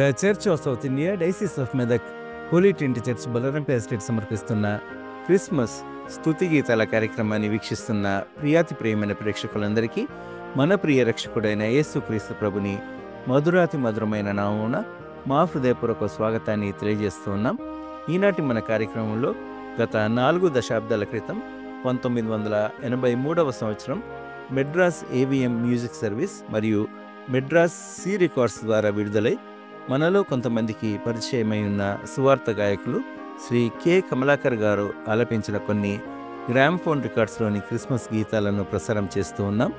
The Church of South India diocese of Medak Holy Trinity Church Balarampet estate సమర్పిస్తున్న Christmas స్తుతి గీతాల కార్యక్రమాన్ని వీక్షిస్తున్న ప్రియాతి ప్రియమైన ప్రేక్షకులందరికీ మన ప్రియ రక్షకుడైన యేసుక్రీస్తు ప్రభుని మధురాతి మధురమైన నామమున మా హృదయపూర్వక స్వాగతాన్ని తెలియజేస్తూ ఉన్నాం. ఈనాటి మన కార్యక్రమంలో గత 4 దశాబ్దాల క్రితం 1983వ సంవత్సరం మెడ్రాస్ ఏవిఎం మ్యూజిక్ సర్వీస్ మరియు మెడ్రాస్ సి రికార్డ్స్ ద్వారా విడుదలై మనలో కొంతమందికి పరిచయమై ఉన్న సువార్త గాయకులు శ్రీ కె కమలాకర్ గారు ఆలపించిన కొన్ని గ్రామ్ఫోన్ రికార్డ్స్లోని క్రిస్మస్ గీతాలను ప్రసారం చేస్తూ ఉన్నాం.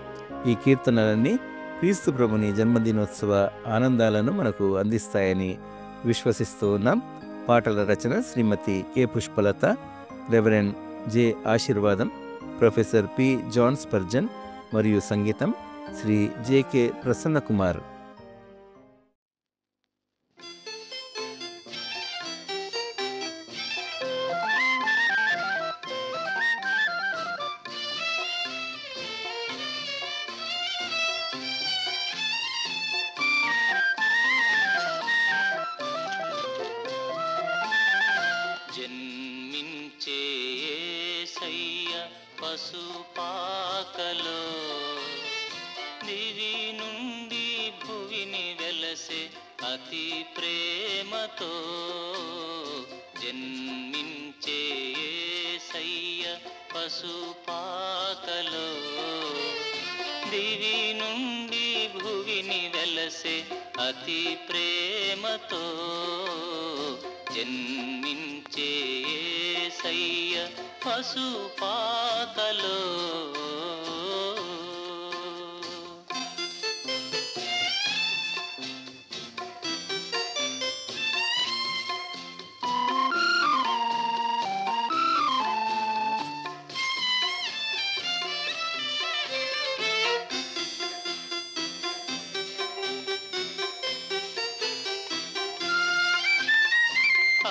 ఈ కీర్తనలన్నీ క్రీస్తు ప్రభుని జన్మదినోత్సవ ఆనందాలను మనకు అందిస్తాయని విశ్వసిస్తూ ఉన్నాం. పాటల రచన శ్రీమతి కె పుష్పలత, రెవరెండ్ జె ఆశీర్వాదం, ప్రొఫెసర్ పి జాన్ స్పర్జన్ మరియు సంగీతం శ్రీ జె.కె. ప్రసన్న కుమార్. జన్మించే యేసయ్య పశుపాకలో దివి నుండి భువిని వెలసే అతి ప్రేమతో. జన్మించే యేసయ్య పశుపాకలో దివి నుండి భువిని వెలసే అతి ప్రేమతో. జన్మించే యేసయ్య పశుపాకలో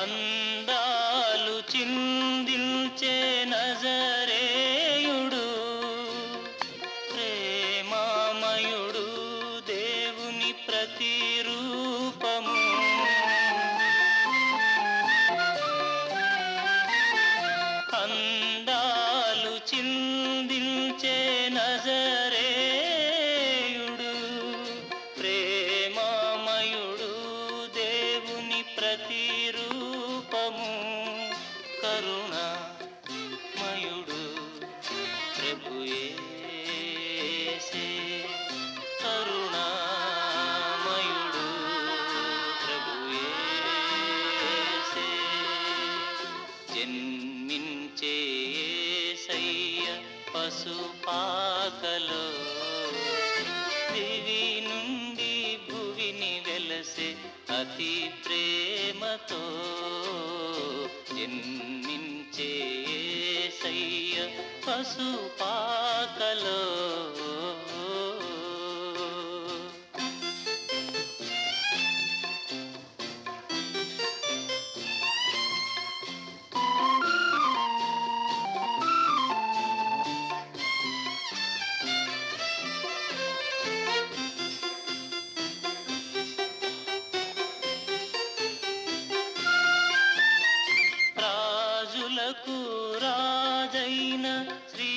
అందాలు చిందించే నజరేయుడు, ప్రేమామయుడు, దేవుని ప్రతిరూపము. అందాలు చిందించే నజరేయుడు, ప్రేమామయుడు, దేవుని ప్రతిరూపము. కరుణామయుడు ప్రభు యేసే, కరుణామయుడు ప్రభు యేసే. జన్మించే యేసయ్య పశుపాకలో దివి నుండి భువిని వెలసే అతి ప్రేమతో. జన్మించే యేసయ్య పశుపాకలో రాజులకు రాజైన శ్రీ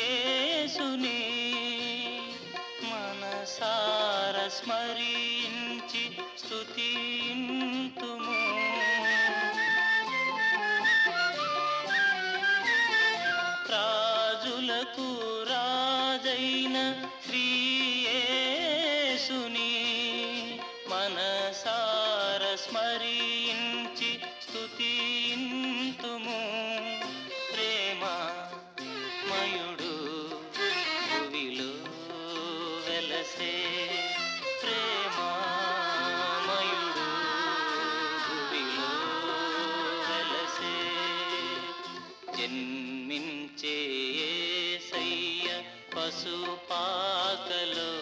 యేసుని మనసార స్మరించి స్తుతింతుము. రాజులకు రాజైన శ్రీ యేసుని మనసార స్మరించి స్తుతింతుము. ప్రేమమయుడు భువిలో వెలసే, ప్రేమమయుడు భువిలో వెలసే. జన్మించే యేసయ్య పశుపాకలో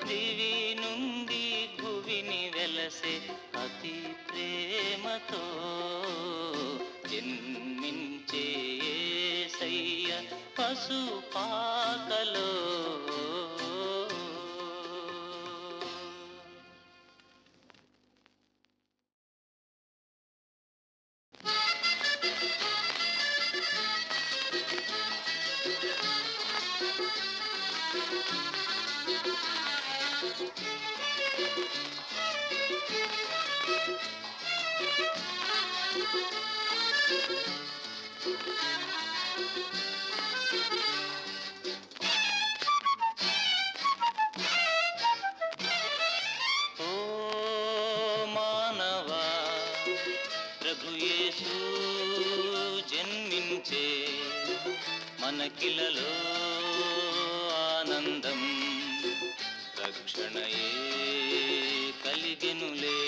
దివి నుండి భువిని వెలసే అతి ప్రేమతో. జన్మించే యేసయ్య పశుపాకలో ఓ మానవా, ప్రభు యేసు జన్మించే మనకిలలో ఆనందం రక్షణయే కలిగెనులే.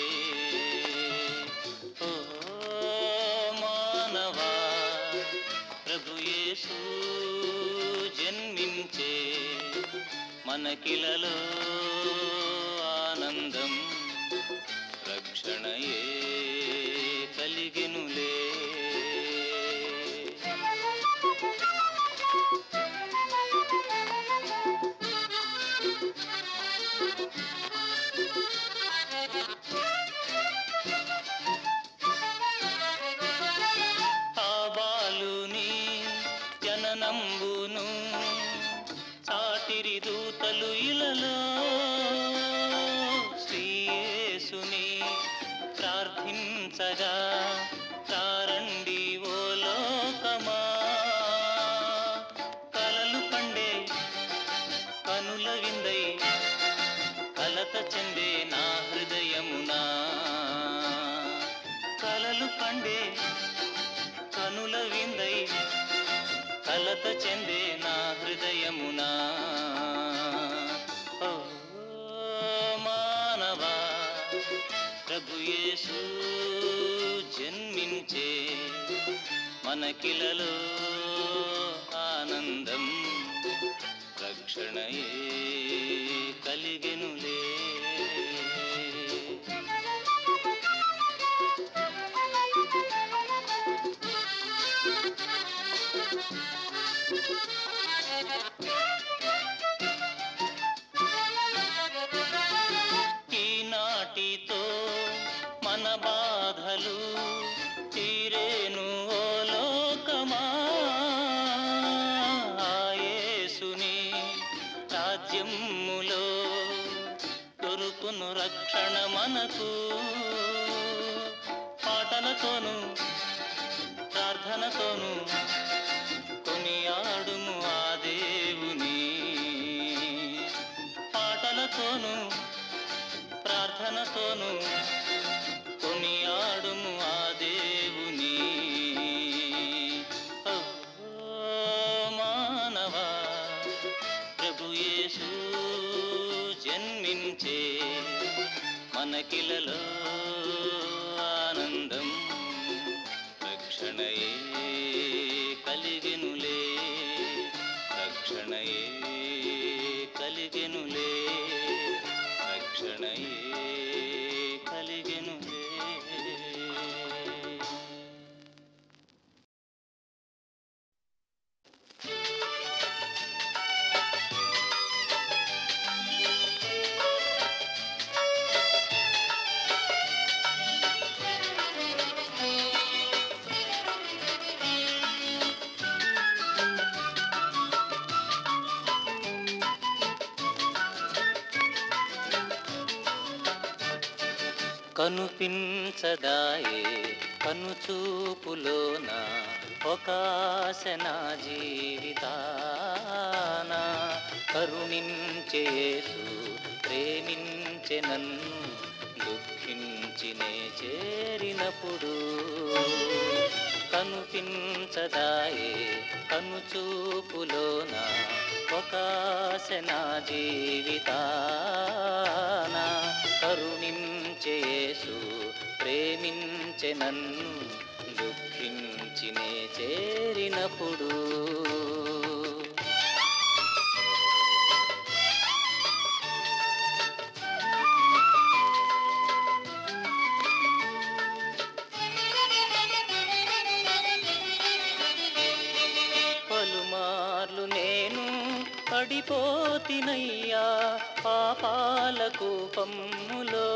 ఓ మానవా, ప్రభు యేసు జన్మించే మనకిలలో ఆనందం రక్షణయే కలిగెనులే. ఆ బాలుని జననంబును చాటిరి దూతలు ఇలలో, శ్రీయేసుని ప్రార్థించగా తారండి ఓ లోకమా. కలలు కండే కనుల విందై కలత చెందే నా హృదయమునా. కలలు కండే కనుల విందై కలత చెందే నా హృదయమునా. ఓ మానవా, ప్రభు యేసు జన్మించే మనకిలలో ఆనందం రక్షణయే కలిగెనులే. ఈనాటితో మన బాధలు తీరేను ఓ లోకమా. ఆ యేసుని రాజ్యములో దొరుకును రక్షణ మనకు. పాటలతోనూ ప్రార్థనతోనూ కొనియాడుము ఆ దేవుని. పాటలతోనూ ప్రార్థనతోనూ కొనియాడుము ఆ దేవుని. ఓ మానవా, ప్రభు యేసు జన్మించే మనకిలలో ఆనందం రక్షణయే కలిగెనులే. రక్షణయే కలిగెనులే. రక్షణయే కలిగెనులే. కనుపించదాయే కనుచూపులోన ఒక ఆశ నా జీవితాన. కరుణించే యేసు ప్రేమించే నన్ను దుఃఖించినే చేరినప్పుడు. కనుపించదాయే కనుచూపులోన ఒక ఆశ నా జీవితాన. కరుణించే యేసు ప్రేమించే నన్ను దుఃఖించినే చేరినప్పుడు. పలుమార్లు నేను పడిపోతినయ్యా పాపాల కూపములో.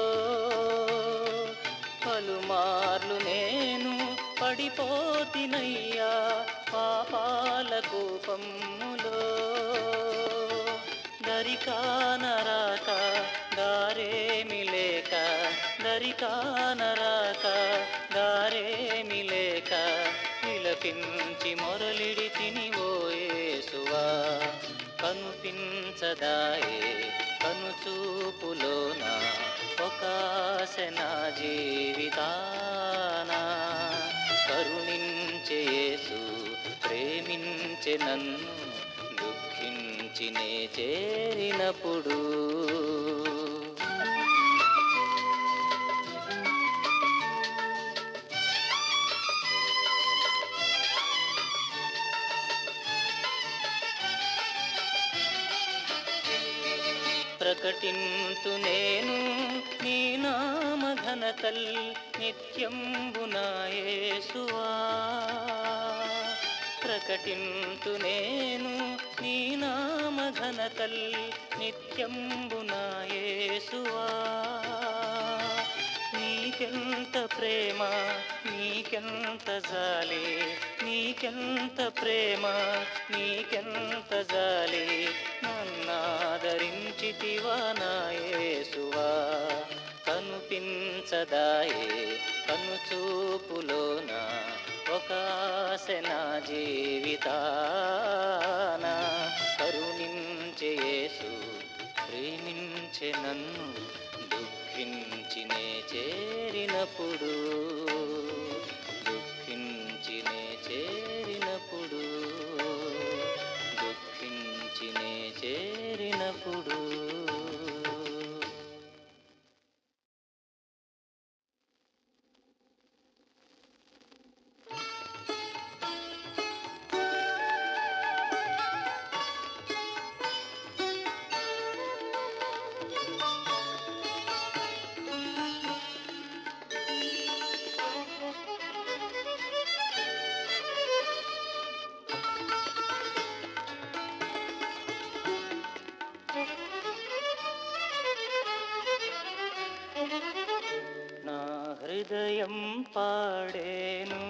పలుమార్లు నేను పడిపోతినయ్యా పాపాల కూపములో. దరికానరాక దారేమి లేక, దరికానరాక ప్రకటించి మొరలిడి తినివోయేసువా కనుపించదాయే కనుచూపులోన ఒక ఆశ నా జీవితాన కరుణించే యేసు ప్రేమించే నన్ను దుఃఖించి నే చేరినప్పుడు ప్రకటింతు నేను నీ నామఘనతల్ నిత్యంబునా యేసువా ప్రకటింతు నేను నీ నామఘనతల్ నిత్యంబునా యేసువా నీకెంత ప్రేమ నీకెంత జాలి నీకెంత ప్రేమ నీకెంత జాలి నన్నాదరించితివా నా యేసువా కనుపించదాయే కనుచూపులోన ఒక ఆశ నా జీవితాన కరుణించే యేసు ప్రేమించే నన్ను దుఃఖించి నే చేరినప్పుడు దుఃఖించి నే చేరినప్పుడు దుఃఖించి నే చేరినప్పుడు నా హృదయం పాడేను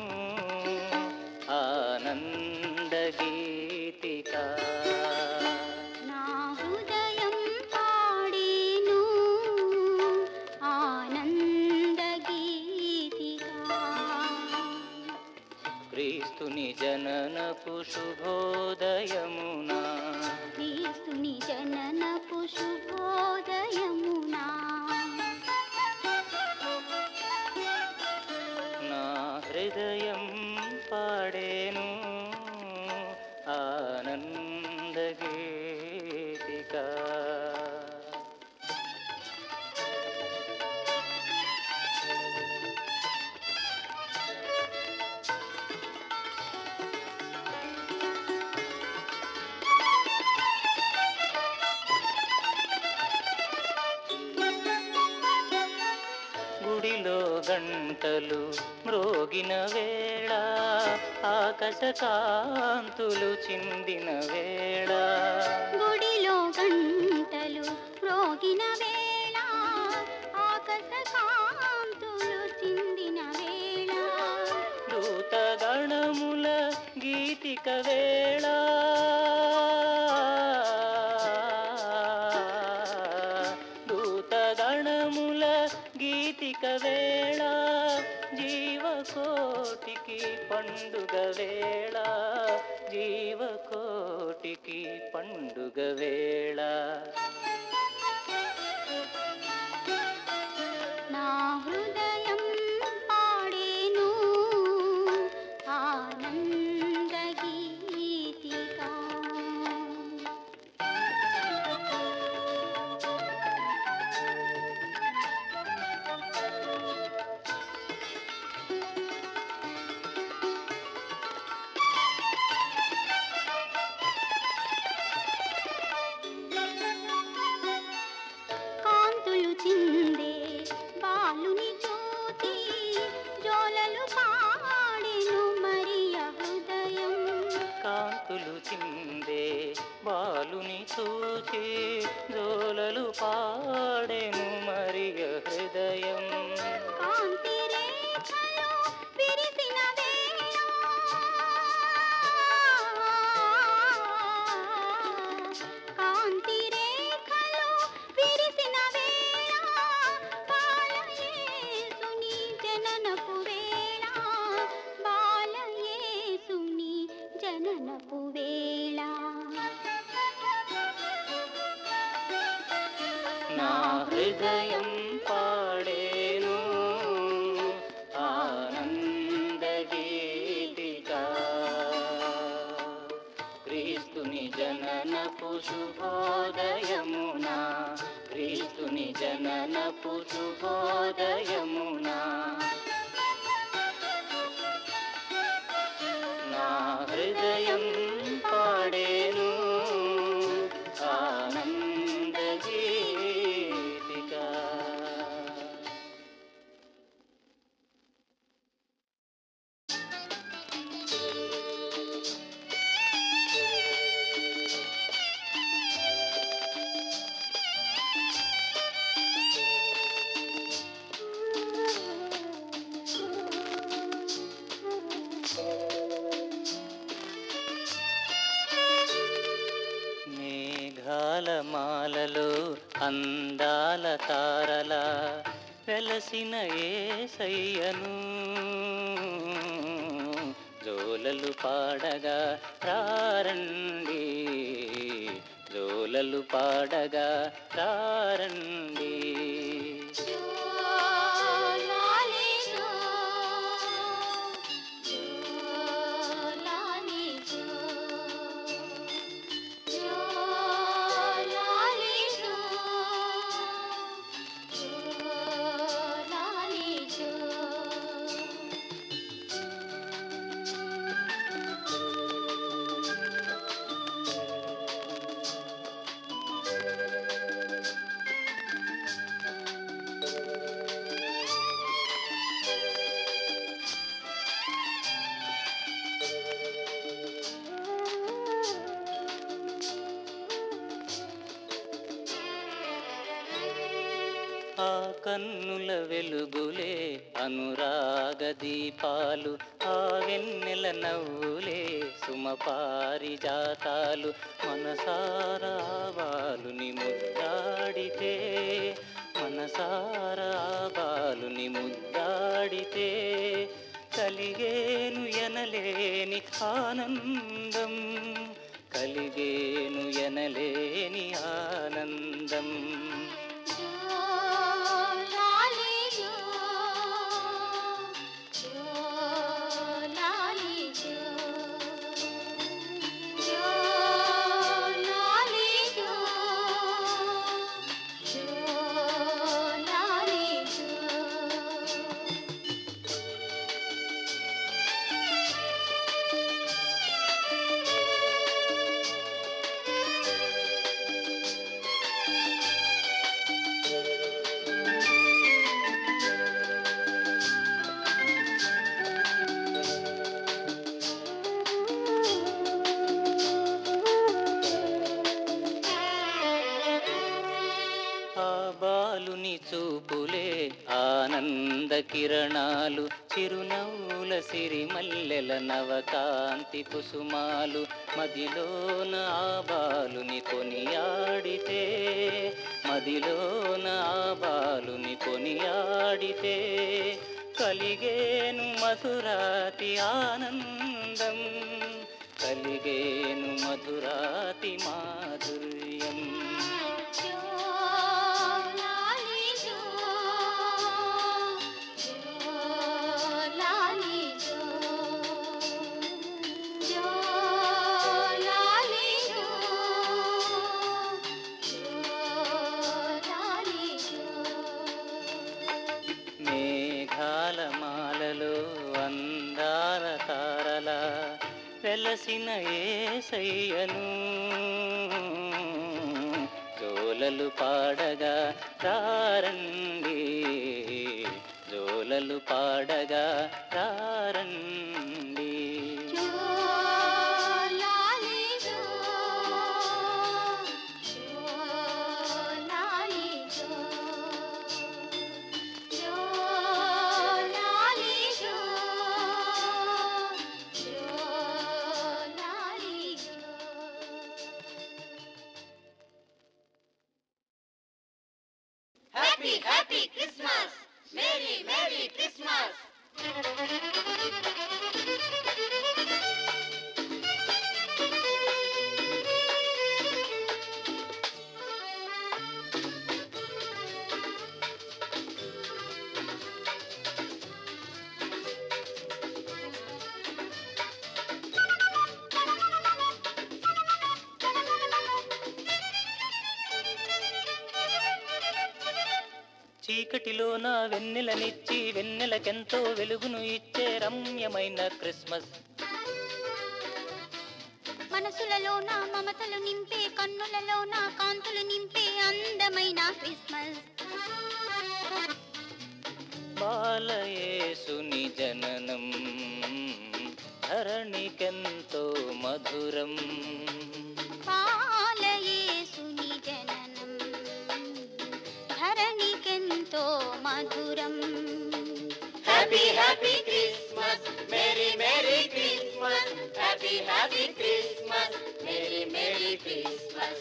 ఆనంద గీతిక నా హృదయం పాడేను ఆనంద గీతికా క్రీస్తుని జననపు శుభోదయమునా క్రీస్తుని జననపు శుభోదయమునా నా హృదయం పాడేను ఆనంద గీతిక గుడిలో గంటలు మ్రోగిన వేళ ఆకాశ కాంతులు చిందిన వేళ గుడిలో గంటలు మ్రోగిన వేళ ఆకాశ కాంతులు చిందిన వేళ దూతగణముల గీతిక వేళ దూతగణముల గీతిక వేళ జీవకోటికి పండుగ వేళ జీవకోటికి పండుగ వేళ నా హృదయం పాడేను ఆనంద గీతికా కాంతులు చిందే బాలుని చూచి జోలలు పాడెను మరియ హృదయం కాంతులు చిందే బాలుని చూచి జోలలు పాడెను మరియ హృదయం కాంతి రేఖలు విరిసిన వేళ కాంతి రేఖలు విరిసిన వేళ బాలయేసుని జననపు వేళ బాలయేసు తెలుపు శుభోదయమునా నా హృదయం పాడేను ఆనంద గీతిక. మేఘాలమాలలో అందాల తారల వెలసిన యేసయ్యను జోలలు పాడగా రారండి, జోలలు పాడగా రారండి. ఆ కన్నుల వెలుగులే అనురాగ దీపాలు, ఆ వెన్నెల నవ్వులే సుమపారిజాతాలు. మనసారా బాలుని ముద్దాడితే, మనసారా బాలుని ముద్దాడితే కలిగేను ఎనలేని ఆనందం, కలిగేను ఎనలేని ఆనందం. బాలుని చూపులే ఆనంద కిరణాలు, చిరునవ్వుల సిరిమల్లెల నవకాంతి కుసుమాలు. మదిలోన ఆ బాలుని కొనియాడితే, మదిలోన ఆ బాలుని కొనియాడితే కలిగేను మధురాతి ఆనందం, కలిగేను మధురాతి మాధుర్యం. మేఘాలమాలలో అందాల తారల వెలసిన యేసయ్యను జోలలు పాడగా రారండి, జోలలు పాడగా రారండి. Happy, happy Christmas! Merry, Merry Christmas! చీకటిలోన వెన్నెలనిచ్చి వెన్నెలకెంతో వెలుగును ఇచ్చే రమ్యమైన క్రిస్మస్. మనసులలోన మమతలు నింపే కన్నులలోన కాంతులు నింపే అందమైన క్రిస్మస్. బాలయేసుని జననం ధరణికెంతో మధురం. బాలయేసుని జననం ధరణికెంతో మధురం. Happy, happy Christmas, Merry, Merry Christmas, Happy, happy Christmas, Merry, Merry Christmas.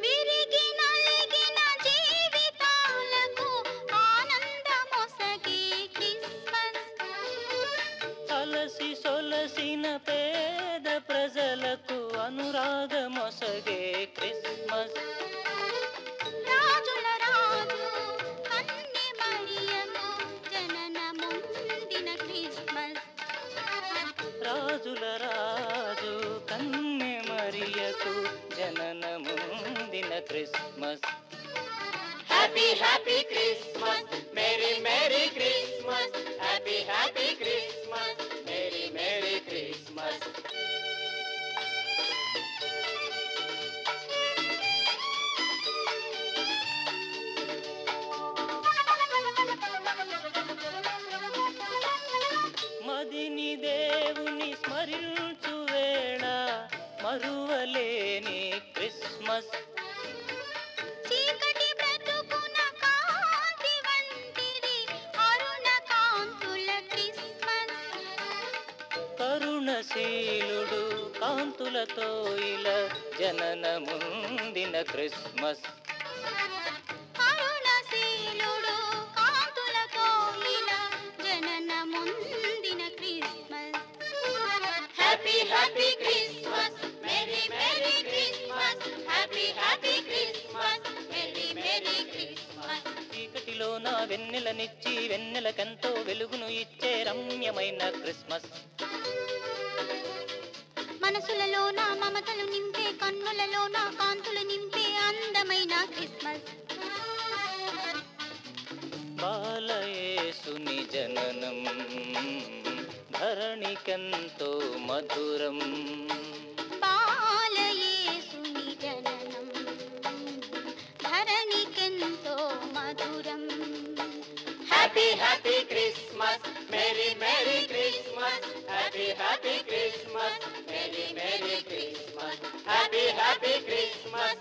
విరిగి నలిగిన జీవితాలకు ఆనందమొసగే క్రిస్మస్. అలసి సొలసిన పేద ప్రజలకు అనురాగమొసగే క్రిస్మస్. రాజుల రాజు కన్నె మరియకు జననముందిన క్రిస్మస్. రాజుల రాజు కన్నె మరియకు జననముందిన Christmas. Happy, happy Christmas, Merry, Merry Christmas, Happy, happy Christmas, Merry, Merry Christmas. మదిని దేవుని స్మరించు వేళ మరువలేని క్రిస్మస్. చీకటి బ్రతుకున కాంతి వంటిది అరుణ కాంతుల క్రిస్మస్. కరుణశీలుడు కాంతులతో ఇలా జననముందిన క్రిస్మస్. అరుణశీలుడు కాంతులతో ఇలా జననముందిన Christmas. Happy, happy Christmas, Merry, Merry Christmas, Happy, happy Christmas, Merry, Merry Christmas. చీకటిలోన వెన్నెలనిచ్చి వెన్నెలకెంతో వెలుగును ఇచ్చే రమ్యమైన క్రిస్మస్. మనసులలోన మమతలు నింపే కన్నులలోన కాంతులు నింపే అందమైన క్రిస్మస్. బాలయేసుని జననం ధరణికెంతో మధురం. బాలయేసుని జననం ధరణికెంతో మధురం. Happy, happy Christmas, Merry, Merry Christmas, Happy, happy Christmas, Merry, Merry Christmas, Happy, happy Christmas,